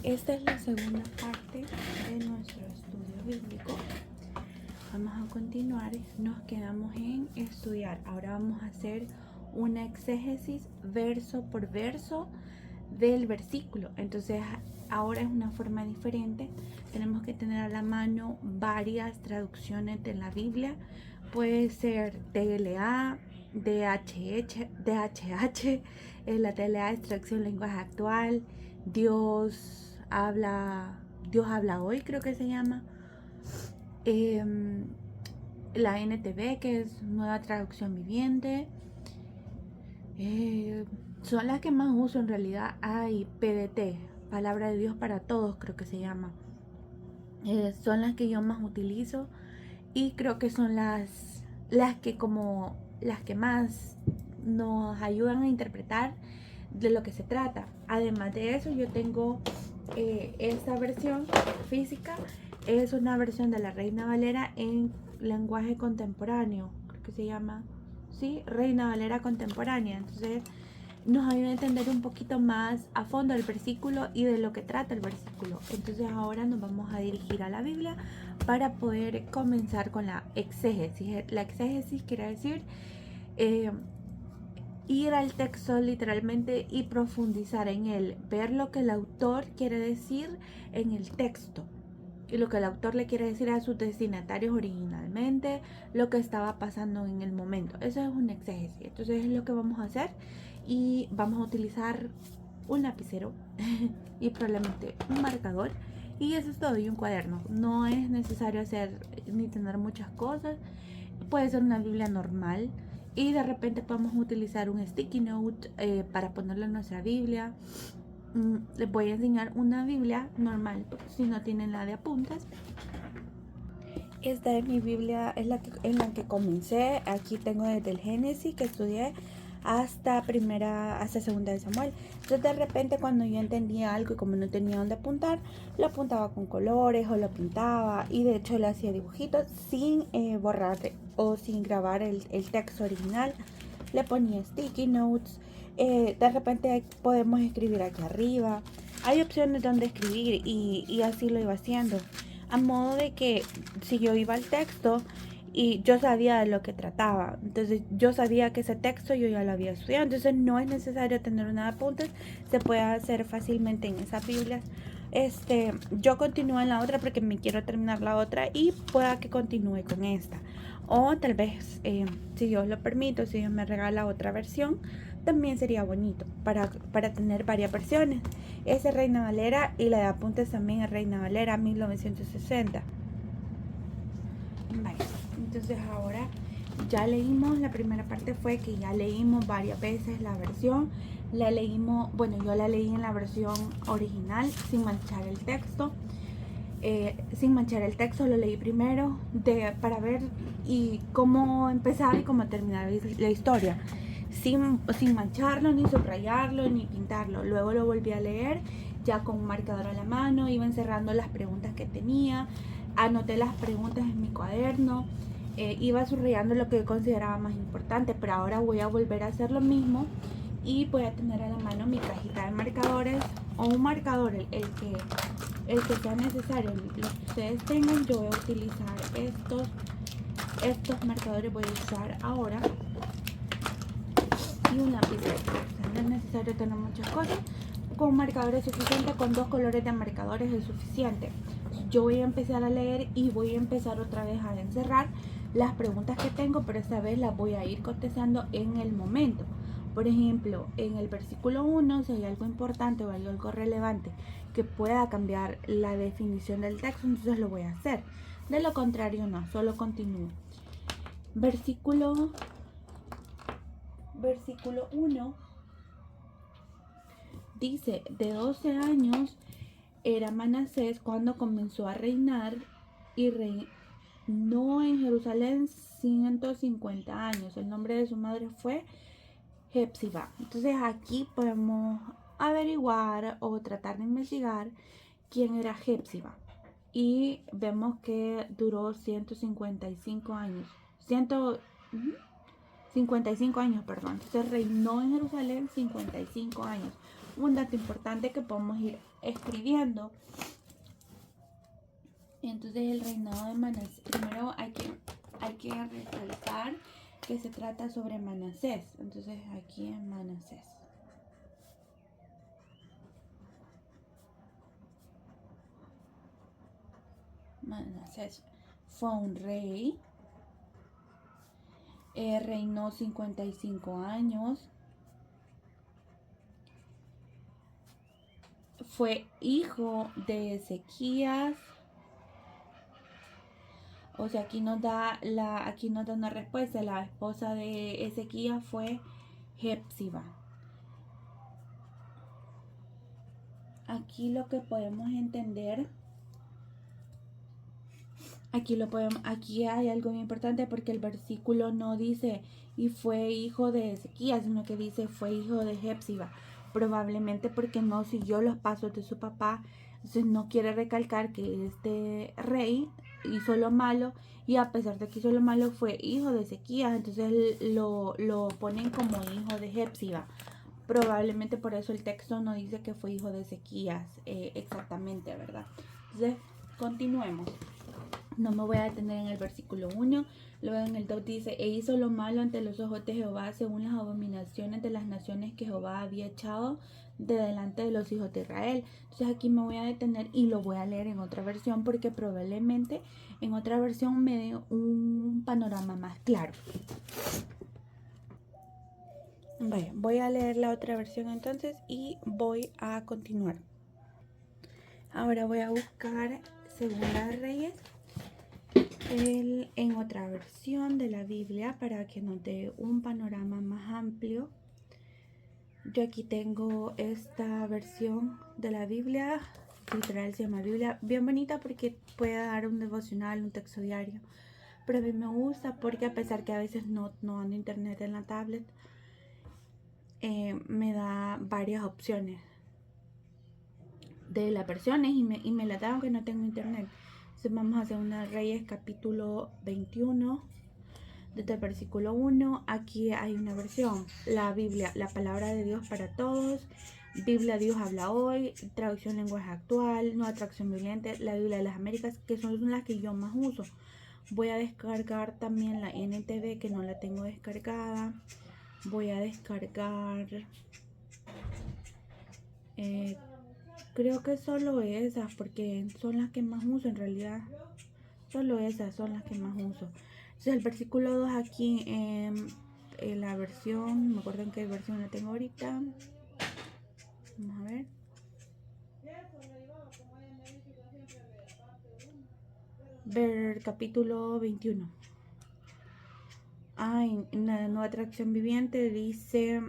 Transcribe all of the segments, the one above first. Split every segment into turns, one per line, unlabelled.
Esta es la segunda parte de nuestro estudio bíblico. Vamos a continuar, nos quedamos en estudiar. Ahora vamos a hacer una exégesis verso por verso del versículo. Entonces ahora es una forma diferente. Tenemos que tener a la mano varias traducciones de la Biblia. Puede ser TLA, DHH, la TLA es traducción lenguaje actual, Dios habla hoy, creo que se llama. La NTV, que es nueva traducción viviente. Son las que más uso en realidad. Hay PDT, Palabra de Dios para Todos, creo que se llama. Son las que yo más utilizo y creo que son las que más nos ayudan a interpretar de lo que se trata. Además de eso, yo tengo esta versión física. Es una versión de la Reina Valera en lenguaje contemporáneo, creo que se llama, sí, Reina Valera contemporánea. Entonces nos ayuda a entender un poquito más a fondo el versículo y de lo que trata el versículo. Entonces ahora nos vamos a dirigir a la Biblia para poder comenzar con la exégesis. La exégesis quiere decir ir al texto literalmente y profundizar en él, ver lo que el autor quiere decir en el texto y lo que el autor le quiere decir a sus destinatarios originalmente, lo que estaba pasando en el momento. Eso es un exégesis. Entonces es lo que vamos a hacer y vamos a utilizar un lapicero y probablemente un marcador, y eso es todo, y un cuaderno. No es necesario hacer ni tener muchas cosas. Puede ser una Biblia normal y de repente podemos utilizar un sticky note para ponerlo en nuestra Biblia. Les voy a enseñar una Biblia normal, si no tienen la de apuntes. Esta es mi Biblia, es en la que comencé. Aquí tengo desde el Génesis que estudié hasta segunda de Samuel. Entonces de repente cuando yo entendía algo y como no tenía dónde apuntar, lo apuntaba con colores o lo pintaba, y de hecho le hacía dibujitos sin borrar o sin grabar el texto original. Le ponía sticky notes. De repente podemos escribir aquí arriba. Hay opciones donde escribir y así lo iba haciendo. A modo de que si yo iba al texto y yo sabía de lo que trataba, entonces yo sabía que ese texto yo ya lo había estudiado, entonces no es necesario tener una de apuntes, se puede hacer fácilmente en esas Biblias. Yo continúo en la otra porque me quiero terminar la otra y pueda que continúe con esta, o tal vez si Dios lo permite, si Dios me regala otra versión, también sería bonito para tener varias versiones. Esa es Reina Valera y la de apuntes también es Reina Valera 1960. Vale, entonces ahora ya leímos, la primera parte fue que ya leímos varias veces la versión. La leímos, bueno, yo la leí en la versión original sin manchar el texto. Lo leí primero para ver y cómo empezar y cómo terminar la historia, sin mancharlo, ni subrayarlo, ni pintarlo. Luego lo volví a leer ya con un marcador a la mano, iba encerrando las preguntas que tenía, anoté las preguntas en mi cuaderno, iba subrayando lo que consideraba más importante, pero ahora voy a volver a hacer lo mismo y voy a tener a la mano mi cajita de marcadores o un marcador, el que sea necesario, los que ustedes tengan. Yo voy a utilizar estos marcadores, voy a usar ahora, y un lápiz. O sea, no es necesario tener muchas cosas, con un marcador es suficiente, con 2 colores de marcadores es suficiente. Yo voy a empezar a leer y voy a empezar otra vez a encerrar las preguntas que tengo, pero esta vez las voy a ir contestando en el momento. Por ejemplo, en el versículo 1, si hay algo importante o hay algo relevante que pueda cambiar la definición del texto, entonces lo voy a hacer. De lo contrario, no, solo continúo. Versículo 1 dice: de 12 años era Manasés cuando comenzó a reinar y reinó en Jerusalén 150 años. El nombre de su madre fue Hepsiba. Entonces aquí podemos averiguar o tratar de investigar quién era Hepsiba. Y vemos que duró 155 años. 55 años, perdón. Entonces reinó en Jerusalén 55 años. Un dato importante que podemos ir escribiendo. Entonces el reinado de Manasés, primero hay que resaltar que se trata sobre Manasés. Entonces aquí en Manasés. Manasés fue un rey, reinó 55 años, fue hijo de Ezequías. O sea, aquí nos da una respuesta. La esposa de Ezequías fue Hepsiba. Aquí lo que podemos entender, aquí hay algo muy importante, porque el versículo no dice y fue hijo de Ezequías, sino que dice fue hijo de Hepsiba. Probablemente porque no siguió los pasos de su papá. Entonces no quiere recalcar que este rey hizo lo malo, y a pesar de que hizo lo malo fue hijo de Ezequías. Entonces lo ponen como hijo de Hepsiba. Probablemente por eso el texto no dice que fue hijo de Ezequías exactamente, ¿verdad? Entonces continuemos. No me voy a detener en el versículo 1. Luego en el 2 dice: e hizo lo malo ante los ojos de Jehová, según las abominaciones de las naciones que Jehová había echado de delante de los hijos de Israel. Entonces aquí me voy a detener y lo voy a leer en otra versión, porque probablemente en otra versión me dé un panorama más claro. Bueno, voy a leer la otra versión entonces y voy a continuar. Ahora voy a buscar Segunda de Reyes en otra versión de la Biblia, para que nos dé un panorama más amplio. Yo aquí tengo esta versión de la Biblia, literal se llama Biblia, bien bonita porque puede dar un devocional, un texto diario. Pero a mí me gusta porque, a pesar que a veces no ando internet en la tablet, me da varias opciones de las versiones y me la da aunque no tengo internet. Entonces vamos a hacer una Reyes capítulo 21, desde el versículo 1. Aquí hay una versión, la Biblia, la palabra de Dios para todos, Biblia Dios habla hoy, traducción lenguaje actual, nueva traducción viviente, la Biblia de las Américas, que son las que yo más uso. Voy a descargar también la NTV, que no la tengo descargada. Voy a descargar creo que solo esas, porque son las que más uso en realidad. Solo esas son las que más uso. Entonces el versículo 2 aquí en la versión, no me acuerdo en qué versión la tengo ahorita. Vamos a ver. Ver capítulo 21. En la nueva traducción viviente dice: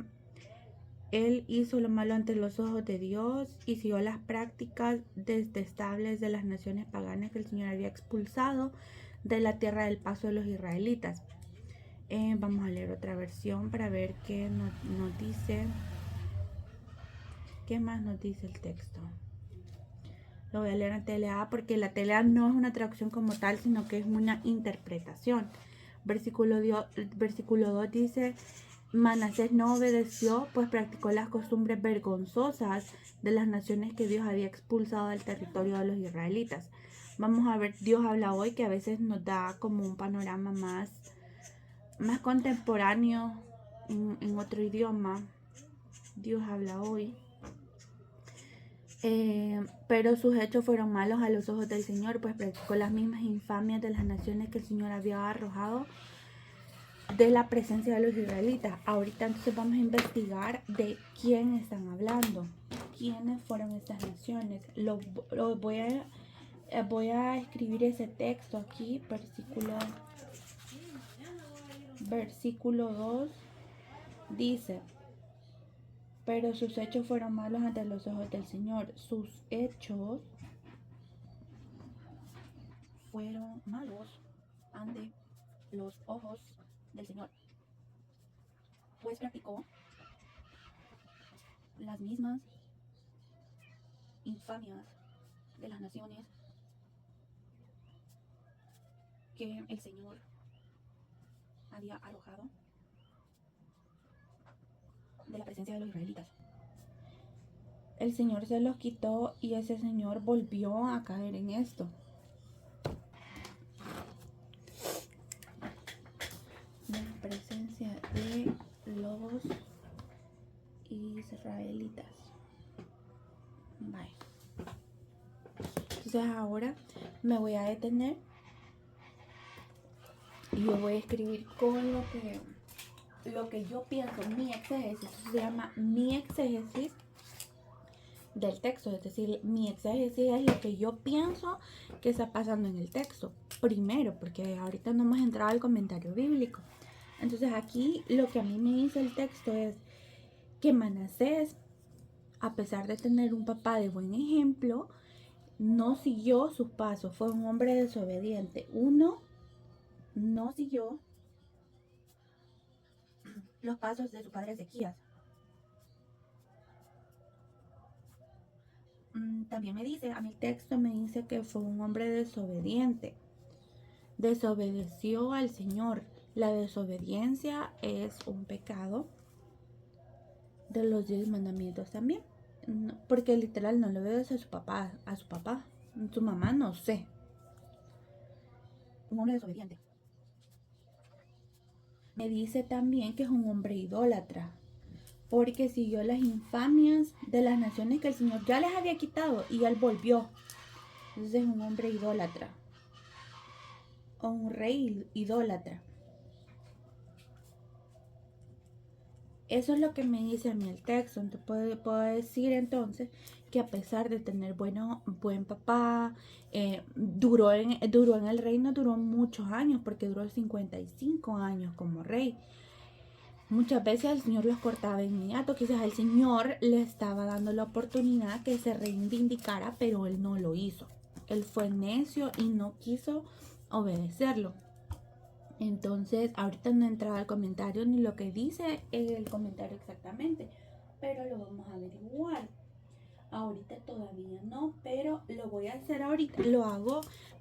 él hizo lo malo ante los ojos de Dios y siguió las prácticas detestables de las naciones paganas que el Señor había expulsado de la tierra del paso de los israelitas. Vamos a leer otra versión para ver qué nos dice. ¿Qué más nos dice el texto? Lo voy a leer en TLA, porque la TLA no es una traducción como tal, sino que es una interpretación. Versículo 2 dice: Manasés no obedeció, pues practicó las costumbres vergonzosas de las naciones que Dios había expulsado del territorio de los israelitas. Vamos a ver, Dios habla hoy, que a veces nos da como un panorama más contemporáneo en otro idioma. Dios habla hoy. Pero sus hechos fueron malos a los ojos del Señor, pues practicó las mismas infamias de las naciones que el Señor había arrojado de la presencia de los israelitas. Ahorita entonces vamos a investigar de quién están hablando, quiénes fueron estas naciones. Voy a escribir ese texto aquí, versículo 2 dice: pero sus hechos fueron malos ante los ojos del Señor. Sus hechos fueron malos ante los ojos del Señor, pues practicó las mismas infamias de las naciones que el Señor había arrojado de la presencia de los israelitas. el Señor se los quitó y ese señor volvió a caer en esto. De la presencia de los israelitas. Bye. Entonces ahora me voy a detener y yo voy a escribir con lo que yo pienso, mi exégesis. Eso se llama mi exégesis del texto, es decir, mi exégesis es lo que yo pienso que está pasando en el texto. Primero, porque ahorita no hemos entrado al comentario bíblico. Entonces aquí lo que a mí me dice el texto es que Manasés, a pesar de tener un papá de buen ejemplo, no siguió sus pasos, fue un hombre desobediente. Uno, no siguió los pasos de su padre Ezequías. También me dice, a mi texto me dice que fue un hombre desobediente. Desobedeció al Señor. La desobediencia es un pecado de los 10 mandamientos también. No, porque literal no le obedece a su papá, su mamá no sé. Un hombre desobediente. Me dice también que es un hombre idólatra, porque siguió las infamias de las naciones que el Señor ya les había quitado y él volvió. Entonces es un hombre idólatra o un rey idólatra. Eso es lo que me dice a mí el texto. Entonces puedo decir entonces que a pesar de tener buen papá, duró en el reino, duró muchos años, porque duró 55 años como rey. Muchas veces el Señor los cortaba de inmediato, quizás el Señor le estaba dando la oportunidad que se reivindicara, pero él no lo hizo. Él fue necio y no quiso obedecerlo. Entonces, ahorita no he entrado al comentario ni lo que dice el comentario exactamente, pero lo vamos a averiguar. Ahorita todavía no, pero lo voy a hacer ahorita.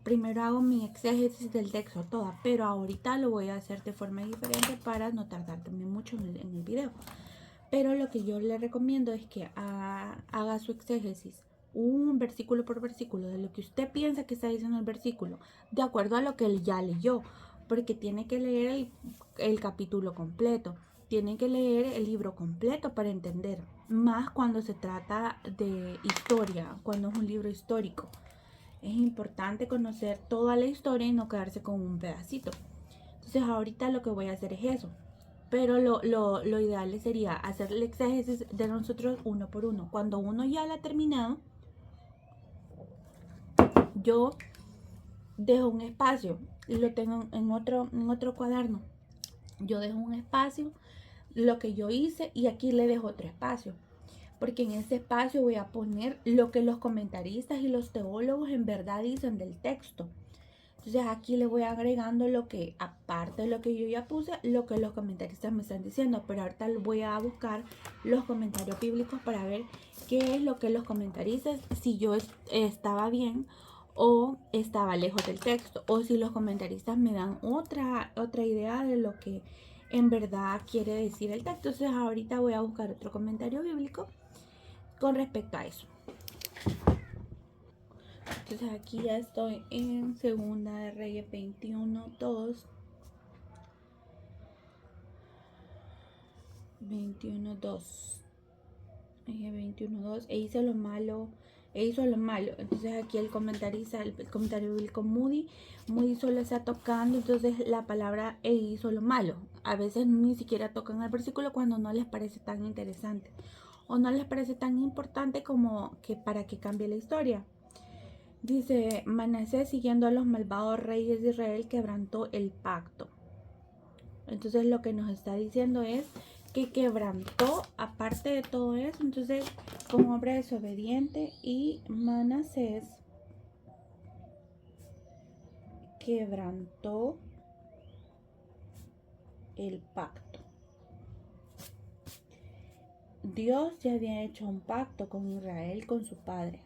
Primero hago mi exégesis del texto toda, pero ahorita lo voy a hacer de forma diferente para no tardar también mucho en el video. Pero lo que yo le recomiendo es que haga su exégesis un versículo por versículo de lo que usted piensa que está diciendo el versículo, de acuerdo a lo que él ya leyó, porque tiene que leer el capítulo completo, tiene que leer el libro completo para entender, más cuando se trata de historia, cuando es un libro histórico. Es importante conocer toda la historia y no quedarse con un pedacito. Entonces ahorita lo que voy a hacer es eso. Pero lo ideal sería hacer el exégesis de nosotros uno por uno. Cuando uno ya lo ha terminado, yo dejo un espacio y lo tengo en otro cuaderno. Yo dejo un espacio, lo que yo hice, y aquí le dejo otro espacio. Porque en ese espacio voy a poner lo que los comentaristas y los teólogos en verdad dicen del texto. Entonces aquí le voy agregando lo que, aparte de lo que yo ya puse, lo que los comentaristas me están diciendo. Pero ahorita voy a buscar los comentarios bíblicos para ver qué es lo que los comentaristas, si yo estaba bien o estaba lejos del texto, o si los comentaristas me dan otra idea de lo que en verdad quiere decir el texto. Entonces ahorita voy a buscar otro comentario bíblico con respecto a eso. Entonces aquí ya estoy en Segunda de Reyes 21:2. 21:2. 21:2. Hizo lo malo. Entonces aquí el comentario bíblico Moody solo está tocando entonces la palabra hizo lo malo. A veces ni siquiera tocan el versículo cuando no les parece tan interesante o no les parece tan importante como que para que cambie la historia. Dice, Manasés, siguiendo a los malvados reyes de Israel, quebrantó el pacto. Entonces lo que nos está diciendo es que quebrantó, aparte de todo eso, entonces fue un hombre desobediente, y Manasés quebrantó el pacto. Dios ya había hecho un pacto con Israel, con su padre.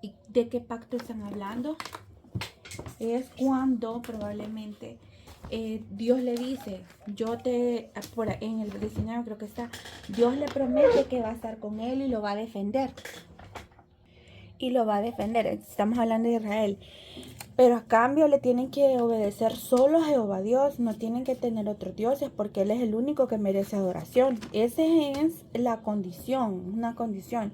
¿Y de qué pacto están hablando? Es cuando probablemente Dios le dice, en el 19 creo que está, Dios le promete que va a estar con él y lo va a defender. Y lo va a defender. Estamos hablando de Israel. Pero a cambio le tienen que obedecer solo a Jehová Dios. No tienen que tener otros dioses porque Él es el único que merece adoración. Esa es la condición, una condición.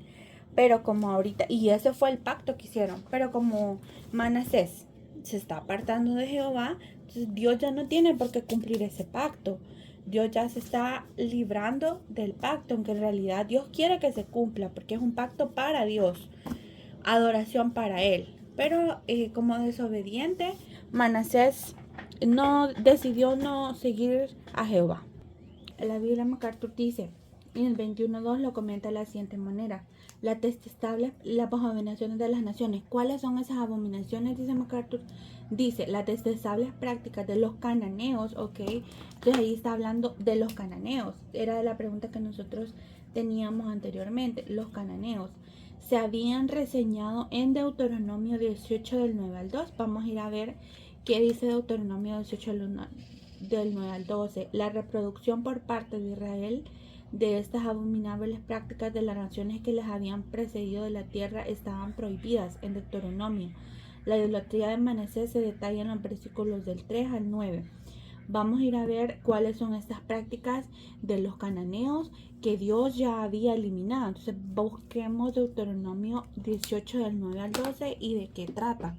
Pero como ahorita, y ese fue el pacto que hicieron. Pero como Manasés se está apartando de Jehová, entonces Dios ya no tiene por qué cumplir ese pacto. Dios ya se está librando del pacto, aunque en realidad Dios quiere que se cumpla, porque es un pacto para Dios, adoración para Él. Pero como desobediente, Manasés decidió no seguir a Jehová. La Biblia MacArthur dice, en el 21.2 lo comenta de la siguiente manera: las abominaciones de las naciones. ¿Cuáles son esas abominaciones? Dice MacArthur. Dice, las detestables prácticas de los cananeos, ok. Entonces ahí está hablando de los cananeos. Era de la pregunta que nosotros teníamos anteriormente. Los cananeos se habían reseñado en Deuteronomio 18 del 9 al 2. Vamos a ir a ver qué dice Deuteronomio 18 del 9 al 12. La reproducción por parte de Israel de estas abominables prácticas de las naciones que les habían precedido de la tierra estaban prohibidas en Deuteronomio. La idolatría de Manasés se detalla en los versículos del 3 al 9. Vamos a ir a ver cuáles son estas prácticas de los cananeos que Dios ya había eliminado. Entonces busquemos Deuteronomio 18 del 9 al 12 y de qué trata.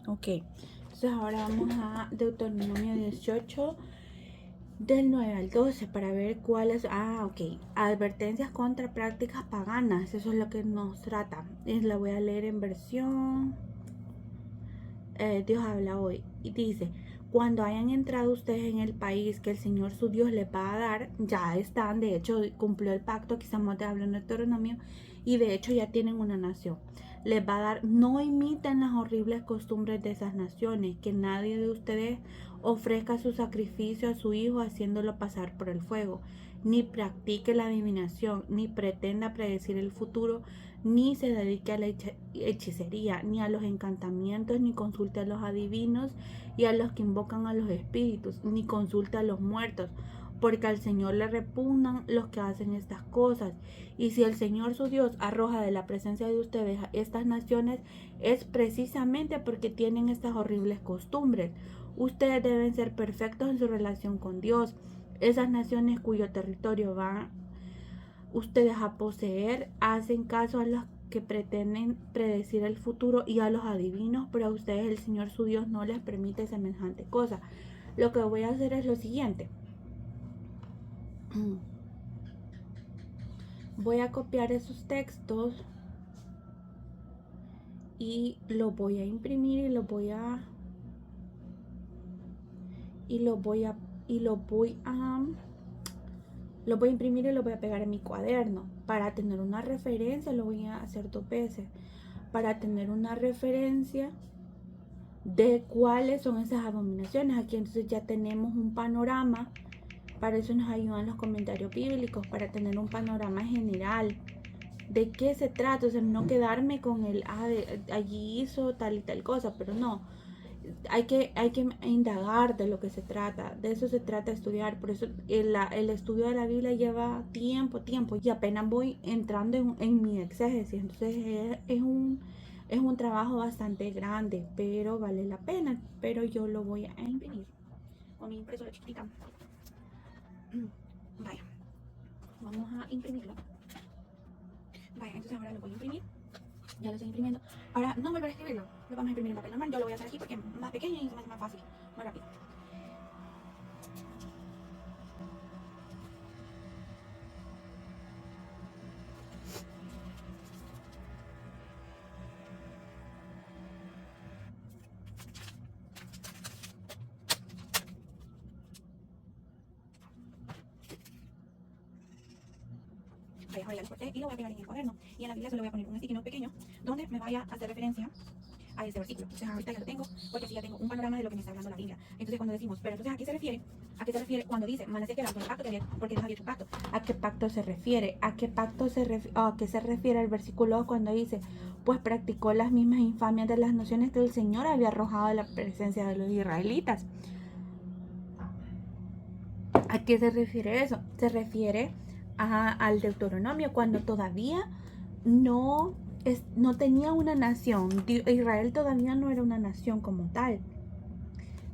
Ok, entonces ahora vamos a Deuteronomio 18 del 9 al 12 para ver cuáles. Ok, advertencias contra prácticas paganas. Eso es lo que nos trata. La voy a leer en versión Dios habla hoy. Y dice: cuando hayan entrado ustedes en el país que el Señor su Dios les va a dar, ya están, de hecho cumplió el pacto que estamos hablando en Deuteronomio, y de hecho ya tienen una nación. Les va a dar, no imiten las horribles costumbres de esas naciones, que nadie de ustedes ofrezca su sacrificio a su hijo haciéndolo pasar por el fuego, ni practique la adivinación, ni pretenda predecir el futuro, ni se dedique a la hechicería, ni a los encantamientos, ni consulte a los adivinos y a los que invocan a los espíritus, ni consulte a los muertos, porque al Señor le repugnan los que hacen estas cosas. Y si el Señor su Dios arroja de la presencia de ustedes a estas naciones, es precisamente porque tienen estas horribles costumbres. Ustedes deben ser perfectos en su relación con Dios. Esas naciones cuyo territorio van ustedes a poseer hacen caso a los que pretenden predecir el futuro y a los adivinos, pero a ustedes el Señor su Dios no les permite semejante cosa. Lo que voy a hacer es lo siguiente. Voy a copiar esos textos y los voy a imprimir y los voy a imprimir y lo voy a pegar en mi cuaderno. Para tener una referencia, lo voy a hacer 2 veces. Para tener una referencia de cuáles son esas abominaciones. Aquí entonces ya tenemos un panorama. Para eso nos ayudan los comentarios bíblicos, para tener un panorama general de qué se trata. O sea, no quedarme con el, allí hizo tal y tal cosa, pero no. Hay que indagar de lo que se trata, de eso se trata estudiar. Por eso el estudio de la Biblia lleva tiempo, y apenas voy entrando en mi exégesis. Entonces es un trabajo bastante grande, pero vale la pena. Pero yo lo voy a imprimir con mi impresora chiquita. Vaya, vamos a imprimirlo. Vaya, entonces ahora lo voy a imprimir. Ya lo estoy imprimiendo. Ahora no volver a escribirlo, lo vamos a imprimir en papel normal. Yo lo voy a hacer aquí porque es más pequeño y se me hace más fácil, más rápido. Vaya, ahora ya lo corté y lo voy a pegar en el cuaderno. Y en la Biblia se lo voy a poner un sticky note pequeño donde me vaya a hacer referencia a este versículo. Entonces ahorita ya lo tengo, porque así ya tengo un panorama de lo que me está hablando la Biblia. Entonces cuando decimos, pero entonces ¿a qué se refiere? ¿A qué se refiere cuando dice Manasés quebrantó el pacto que había, porque Dios había hecho un pacto? ¿A qué pacto se refiere? ¿A qué pacto a qué se refiere el versículo 2 cuando dice, pues practicó las mismas infamias de las naciones que el Señor había arrojado de la presencia de los israelitas? ¿A qué se refiere eso? Se refiere al Deuteronomio, cuando todavía no, no tenía una nación. Israel todavía no era una nación como tal.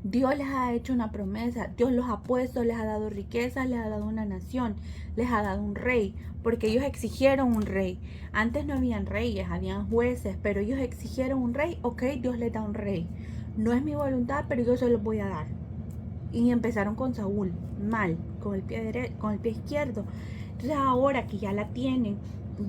Dios les ha hecho una promesa, Dios los ha puesto, les ha dado riquezas, les ha dado una nación, les ha dado un rey, porque ellos exigieron un rey. Antes no habían reyes, habían jueces, pero ellos exigieron un rey. Ok, Dios les da un rey. No es mi voluntad, pero yo se los voy a dar. Y empezaron con Saúl, mal, con el pie izquierdo. Entonces ahora que ya la tienen,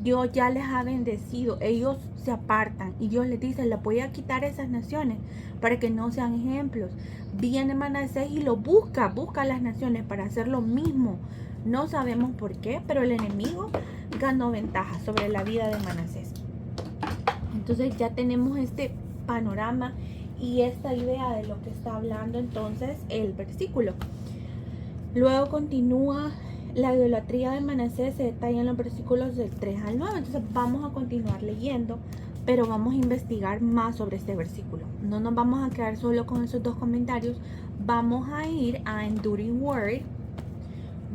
Dios ya les ha bendecido, ellos se apartan y Dios les dice, les voy a quitar esas naciones para que no sean ejemplos. Viene Manasés y lo busca las naciones para hacer lo mismo. No sabemos por qué, pero el enemigo ganó ventaja sobre la vida de Manasés. Entonces ya tenemos este panorama y esta idea de lo que está hablando entonces el versículo. Luego continúa la idolatría de Manasés, se detalla en los versículos del 3 al 9. Entonces vamos a continuar leyendo, pero vamos a investigar más sobre este versículo. No nos vamos a quedar solo con esos dos comentarios. Vamos a ir a Enduring Word.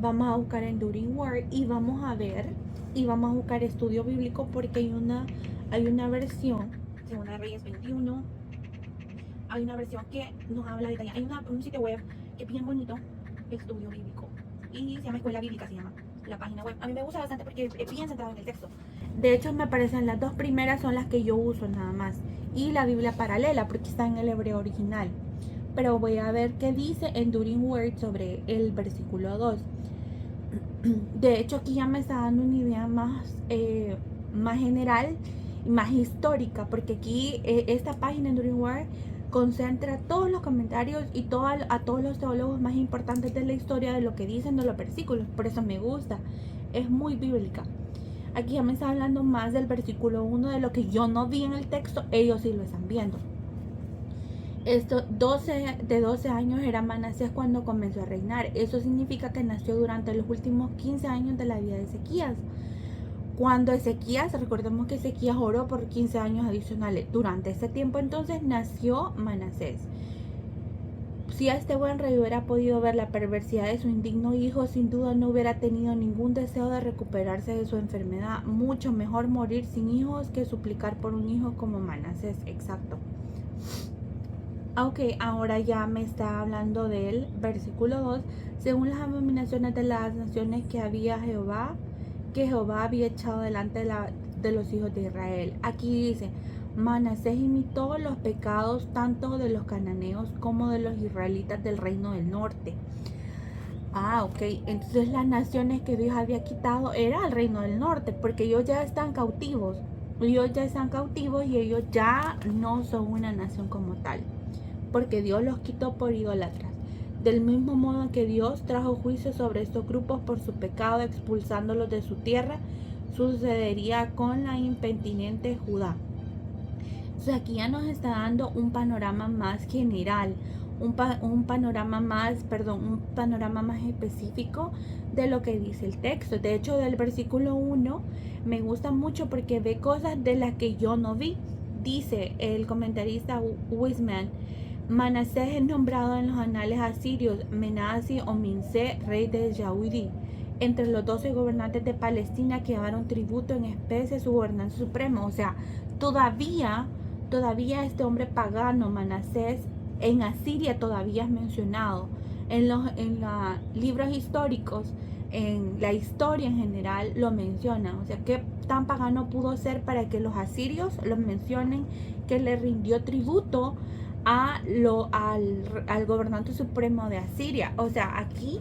Vamos a buscar Enduring Word y vamos a ver y vamos a buscar estudio bíblico, porque hay una versión, Segunda de Reyes 21, hay una versión que nos habla de hay un sitio web que es bien bonito, estudio bíblico, y se llama Escuela Bíblica, se llama la página web. A mí me gusta bastante porque es bien centrado en el texto. De hecho me parecen las dos primeras son las que yo uso nada más, y la Biblia paralela porque está en el hebreo original. Pero voy a ver qué dice Enduring Word sobre el versículo 2. De hecho aquí ya me está dando una idea más general y más histórica, porque aquí esta página Enduring Word concentra todos los comentarios y a todos los teólogos más importantes de la historia de lo que dicen de los versículos. Por eso me gusta, es muy bíblica. Aquí ya me está hablando más del versículo 1, de lo que yo no vi en el texto, ellos sí lo están viendo. De 12 años era Manasés cuando comenzó a reinar. Eso significa que nació durante los últimos 15 años de la vida de Ezequías. Cuando Ezequías, recordemos que Ezequías oró por 15 años adicionales. Durante ese tiempo entonces nació Manasés. Si a este buen rey hubiera podido ver la perversidad de su indigno hijo, sin duda no hubiera tenido ningún deseo de recuperarse de su enfermedad. Mucho mejor morir sin hijos que suplicar por un hijo como Manasés. Exacto. Ok, ahora ya me está hablando del versículo 2. Según las abominaciones de las naciones que Jehová había echado delante de los hijos de Israel. Aquí dice, Manasés imitó los pecados tanto de los cananeos como de los israelitas del reino del norte. Ok, entonces las naciones que Dios había quitado era el reino del norte, porque ellos ya están cautivos. Ellos ya están cautivos y ellos ya no son una nación como tal, porque Dios los quitó por idólatras. Del mismo modo que Dios trajo juicio sobre estos grupos por su pecado, expulsándolos de su tierra, sucedería con la impenitente Judá. Entonces aquí ya nos está dando un panorama más general, un panorama más específico de lo que dice el texto. De hecho, del versículo 1 me gusta mucho porque ve cosas de las que yo no vi. Dice el comentarista Wiseman, Manasés es nombrado en los anales asirios Menasí o Minsé, rey de Yahudí, entre los 12 gobernantes de Palestina que llevaron tributo en especie a su gobernante supremo. O sea, todavía este hombre pagano, Manasés, en Asiria todavía es mencionado. En los libros históricos, en la historia en general, lo mencionan. O sea, ¿qué tan pagano pudo ser para que los asirios lo mencionen, que le rindió tributo al gobernante supremo de Asiria? O sea, aquí,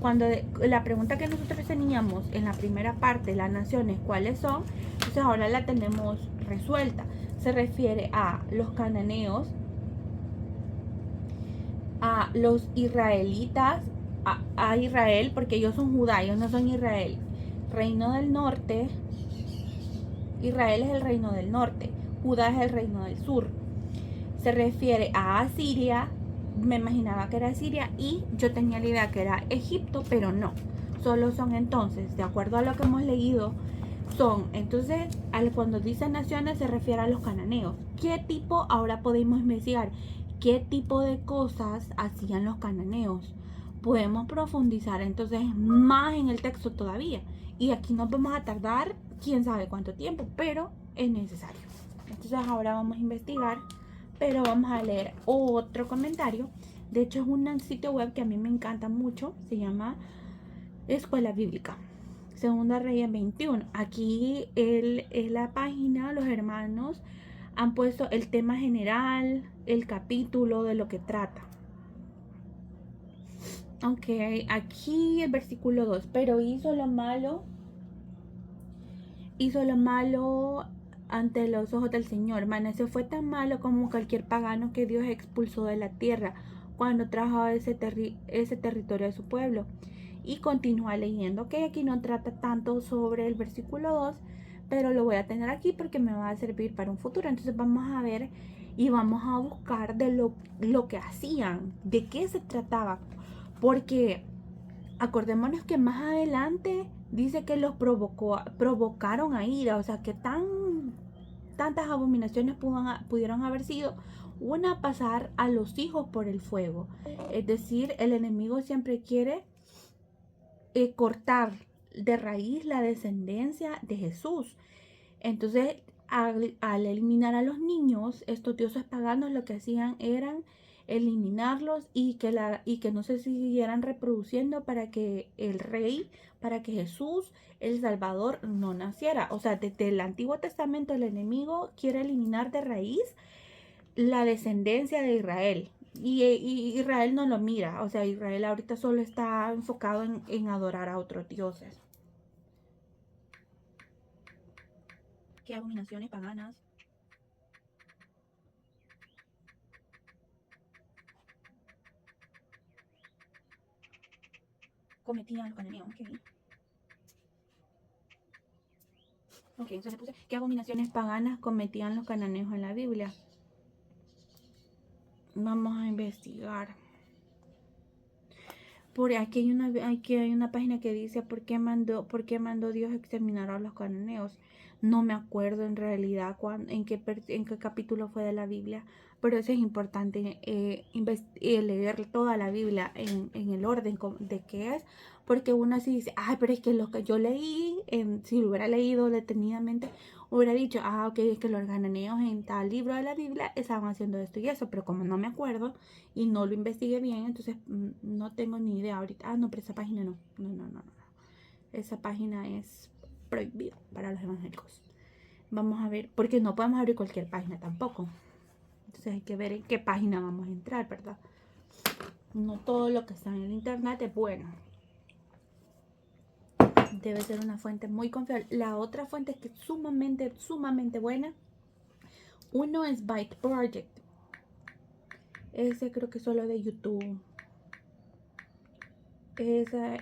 cuando la pregunta que nosotros teníamos en la primera parte, las naciones, ¿cuáles son? Entonces ahora la tenemos resuelta. Se refiere a los cananeos, a los israelitas, a Israel, porque ellos son Judá, ellos no son Israel. Reino del norte, Israel es el reino del norte, Judá es el reino del sur. se refiere a Asiria. Me imaginaba que era Asiria y yo tenía la idea que era Egipto, pero no. Solo son entonces, de acuerdo a lo que hemos leído, son entonces cuando dice naciones se refiere a los cananeos. ¿Qué tipo? Ahora podemos investigar qué tipo de cosas hacían los cananeos. Podemos profundizar entonces más en el texto todavía. Y aquí nos vamos a tardar quién sabe cuánto tiempo, pero es necesario. Entonces ahora vamos a investigar, pero vamos a leer otro comentario. De hecho es un sitio web que a mí me encanta mucho, se llama Escuela Bíblica. Segunda Reyes 21. Aquí es la página, los hermanos han puesto el tema general, el capítulo de lo que trata. Ok, aquí el versículo 2. Pero hizo lo malo ante los ojos del Señor. Manasés fue tan malo como cualquier pagano que Dios expulsó de la tierra cuando trajo a ese territorio de su pueblo. Y continúa leyendo, que aquí no trata tanto sobre el versículo 2, pero lo voy a tener aquí porque me va a servir para un futuro. Entonces vamos a ver y vamos a buscar de lo que hacían, de qué se trataba, porque acordémonos que más adelante dice que los provocaron a ira, o sea que tantas abominaciones pudieron haber sido. Una, pasar a los hijos por el fuego, es decir, el enemigo siempre quiere cortar de raíz la descendencia de Jesús. Entonces, al eliminar a los niños, estos dioses paganos lo que hacían eran eliminarlos y que no se siguieran reproduciendo para que el rey, para que Jesús, el Salvador, no naciera. O sea, desde el Antiguo Testamento el enemigo quiere eliminar de raíz la descendencia de Israel. Y Israel no lo mira, o sea, Israel ahorita solo está enfocado en adorar a otros dioses. ¿Qué abominaciones paganas cometían los cananeos? Ok, entonces puse, ¿qué abominaciones paganas cometían los cananeos en la Biblia? Vamos a investigar. Por aquí hay una página que dice ¿por qué mandó Dios exterminar a los cananeos? No me acuerdo en realidad en qué capítulo fue de la Biblia, pero eso es importante leer toda la Biblia en el orden de qué es, porque uno así dice, ay, pero es que lo que yo leí, si lo hubiera leído detenidamente, hubiera dicho, ok, es que los cananeos en tal libro de la Biblia estaban haciendo esto y eso, pero como no me acuerdo y no lo investigué bien, entonces no tengo ni idea ahorita. No, pero esa página no. No. Esa página es prohibida para los evangélicos. Vamos a ver, porque no podemos abrir cualquier página tampoco. Entonces hay que ver en qué página vamos a entrar, ¿verdad? No todo lo que está en el internet es bueno. Debe ser una fuente muy confiable. La otra fuente que es sumamente buena. Uno es Byte Project. Ese creo que es solo de YouTube. Ese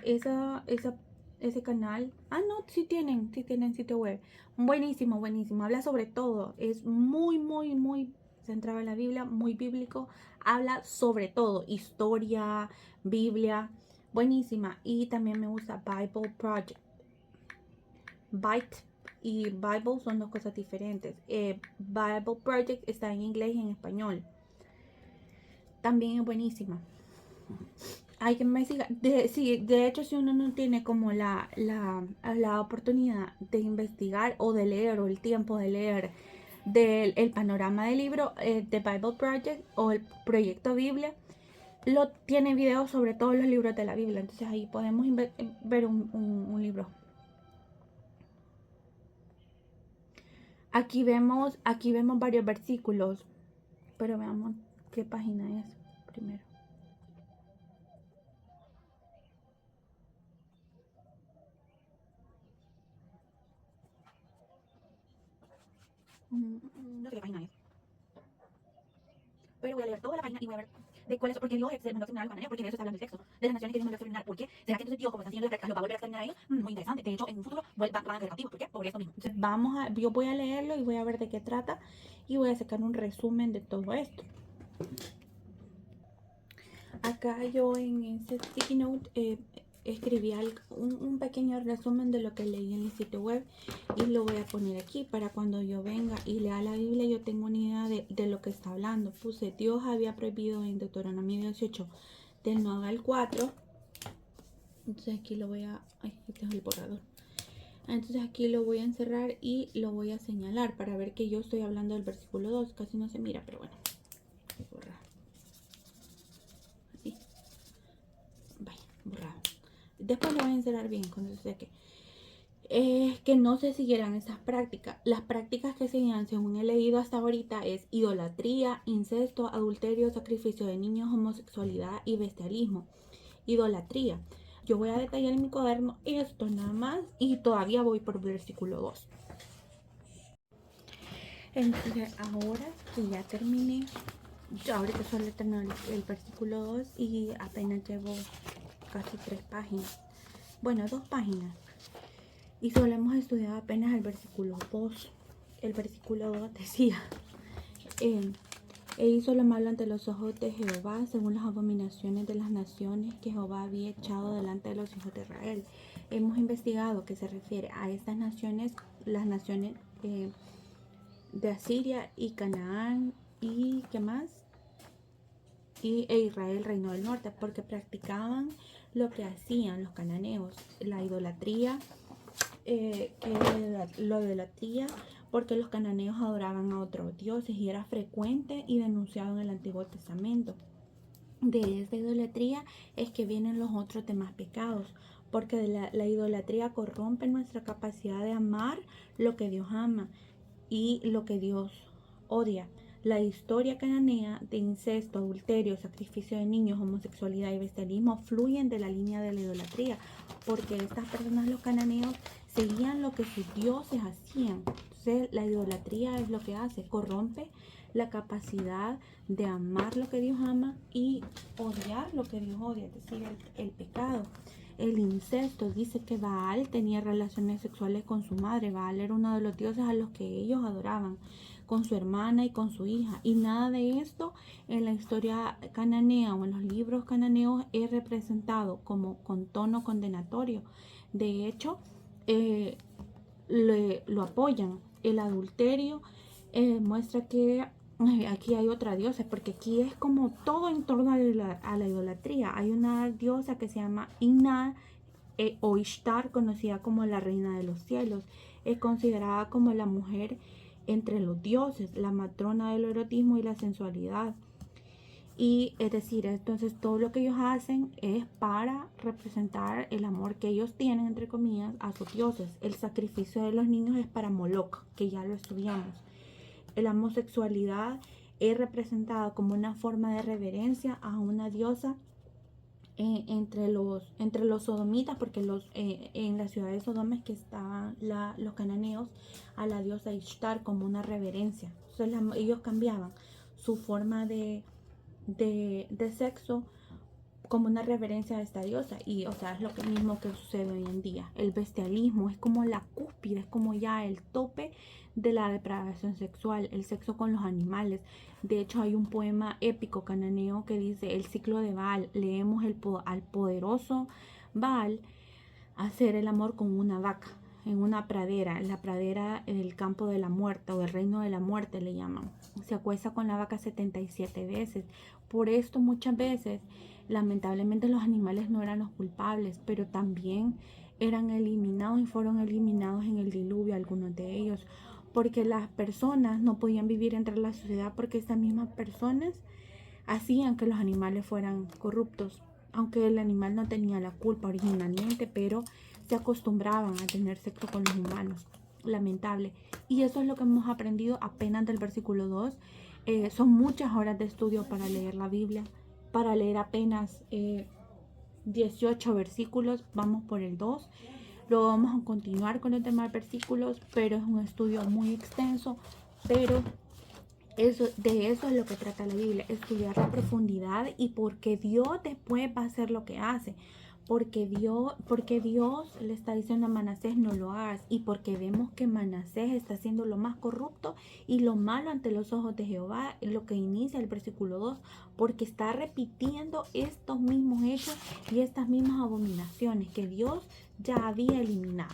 canal. No, sí tienen sitio web. Buenísimo. Habla sobre todo. Es muy centrado en la Biblia, muy bíblico. Habla sobre todo. Historia, Biblia. Buenísima. Y también me gusta Bible Project. Byte y Bible son dos cosas diferentes. Bible Project está en inglés y en español. También es buenísima. Hay que investigar. De hecho, si uno no tiene como la oportunidad de investigar o de leer o el tiempo de leer el panorama del libro de Bible Project o el proyecto Biblia, tiene videos sobre todos los libros de la Biblia. Entonces ahí podemos ver un libro. Aquí vemos varios versículos, pero veamos qué página es primero. No sé qué página es. Pero voy a leer toda la página y voy a ver de cuál es, porque Dios se mandó a exterminar a los cananeos, porque de eso está hablando el texto, de las naciones que Dios mandó a exterminar. ¿Por qué? ¿Será que entonces Dios, como está haciendo los va a volver a exterminar a ellos? Muy interesante. De hecho, en un futuro van a ser cautivos. ¿Por qué? Por eso mismo. Entonces, yo voy a leerlo y voy a ver de qué trata. y voy a sacar un resumen de todo esto. Acá yo en este sticky note escribí un pequeño resumen de lo que leí en el sitio web y lo voy a poner aquí para cuando yo venga y lea la Biblia yo tengo una idea de lo que está hablando. Puse: Dios había prohibido en Deuteronomio 18 del 9 al 4. Entonces aquí lo voy a... Ay, este es el borrador. Entonces aquí lo voy a encerrar y lo voy a señalar para ver que yo estoy hablando del versículo 2. Casi no se mira, pero bueno. Voy a borrar. Así. Vaya, borrado. Después lo voy a encerrar bien cuando se seque. Que no se siguieran esas prácticas. Las prácticas que seguían, según he leído hasta ahorita, es idolatría, incesto, adulterio, sacrificio de niños, homosexualidad y bestialismo. Idolatría. Yo voy a detallar en mi cuaderno esto nada más y todavía voy por versículo 2. Entonces ahora que ya terminé, yo ahorita solo terminé el versículo 2 y apenas llevo casi 3 páginas. Bueno, 2 páginas. Y solo hemos estudiado apenas el versículo 2. El versículo 2 decía: e hizo lo malo ante los ojos de Jehová, según las abominaciones de las naciones que Jehová había echado delante de los hijos de Israel. Hemos investigado que se refiere a estas naciones, las naciones de Asiria y Canaán y ¿qué más? E Israel, reino del norte, porque practicaban lo que hacían los cananeos, la idolatría, lo de la tía, porque los cananeos adoraban a otros dioses y era frecuente y denunciado en el Antiguo Testamento. De esta idolatría es que vienen los otros demás pecados, porque la idolatría corrompe nuestra capacidad de amar lo que Dios ama y lo que Dios odia. La historia cananea de incesto, adulterio, sacrificio de niños, homosexualidad y bestialismo fluyen de la línea de la idolatría, porque estas personas, los cananeos, seguían lo que sus dioses hacían. Entonces la idolatría es lo que hace, corrompe la capacidad de amar lo que Dios ama y odiar lo que Dios odia, es decir, el pecado. El incesto, dice que Baal tenía relaciones sexuales con su madre. Baal era uno de los dioses a los que ellos adoraban, con su hermana y con su hija. Y nada de esto en la historia cananea o en los libros cananeos es representado como con tono condenatorio. De hecho, lo apoyan. El adulterio muestra que aquí hay otra diosa, porque aquí es como todo en torno a la idolatría. Hay una diosa que se llama Inna o Ishtar, conocida como la reina de los cielos. Es considerada como la mujer entre los dioses, la matrona del erotismo y la sensualidad. Y es decir, entonces todo lo que ellos hacen es para representar el amor que ellos tienen, entre comillas, a sus dioses. El sacrificio de los niños es para Moloch, que ya lo estudiamos. La homosexualidad es representada como una forma de reverencia a una diosa entre los sodomitas, porque en la ciudad de Sodoma es que estaban los cananeos, a la diosa Ishtar como una reverencia. Entonces ellos cambiaban su forma de sexo como una reverencia a esta diosa, y o sea es lo mismo que sucede hoy en día. El bestialismo es como la cúspide, es como ya el tope de la depravación sexual, el sexo con los animales. De hecho hay un poema épico cananeo que dice: el ciclo de Baal. Leemos al poderoso Baal hacer el amor con una vaca en una pradera, en la pradera del campo de la muerte o del reino de la muerte le llaman. Se acuesta con la vaca 77 veces. Por esto muchas veces, lamentablemente, los animales no eran los culpables, pero también eran eliminados y fueron eliminados en el diluvio algunos de ellos, porque las personas no podían vivir entre la sociedad, porque estas mismas personas hacían que los animales fueran corruptos, aunque el animal no tenía la culpa originalmente, pero se acostumbraban a tener sexo con los humanos. Lamentable. Y eso es lo que hemos aprendido apenas del versículo 2. Son muchas horas de estudio para leer la Biblia, para leer apenas 18 versículos. Vamos por el 2. Luego vamos a continuar con los demás versículos, pero es un estudio muy extenso, pero de eso es lo que trata la Biblia, estudiar la profundidad y por qué Dios después va a hacer lo que hace. porque Dios le está diciendo a Manasés no lo hagas, y porque vemos que Manasés está haciendo lo más corrupto y lo malo ante los ojos de Jehová, lo que inicia el versículo 2, porque está repitiendo estos mismos hechos y estas mismas abominaciones que Dios ya había eliminado.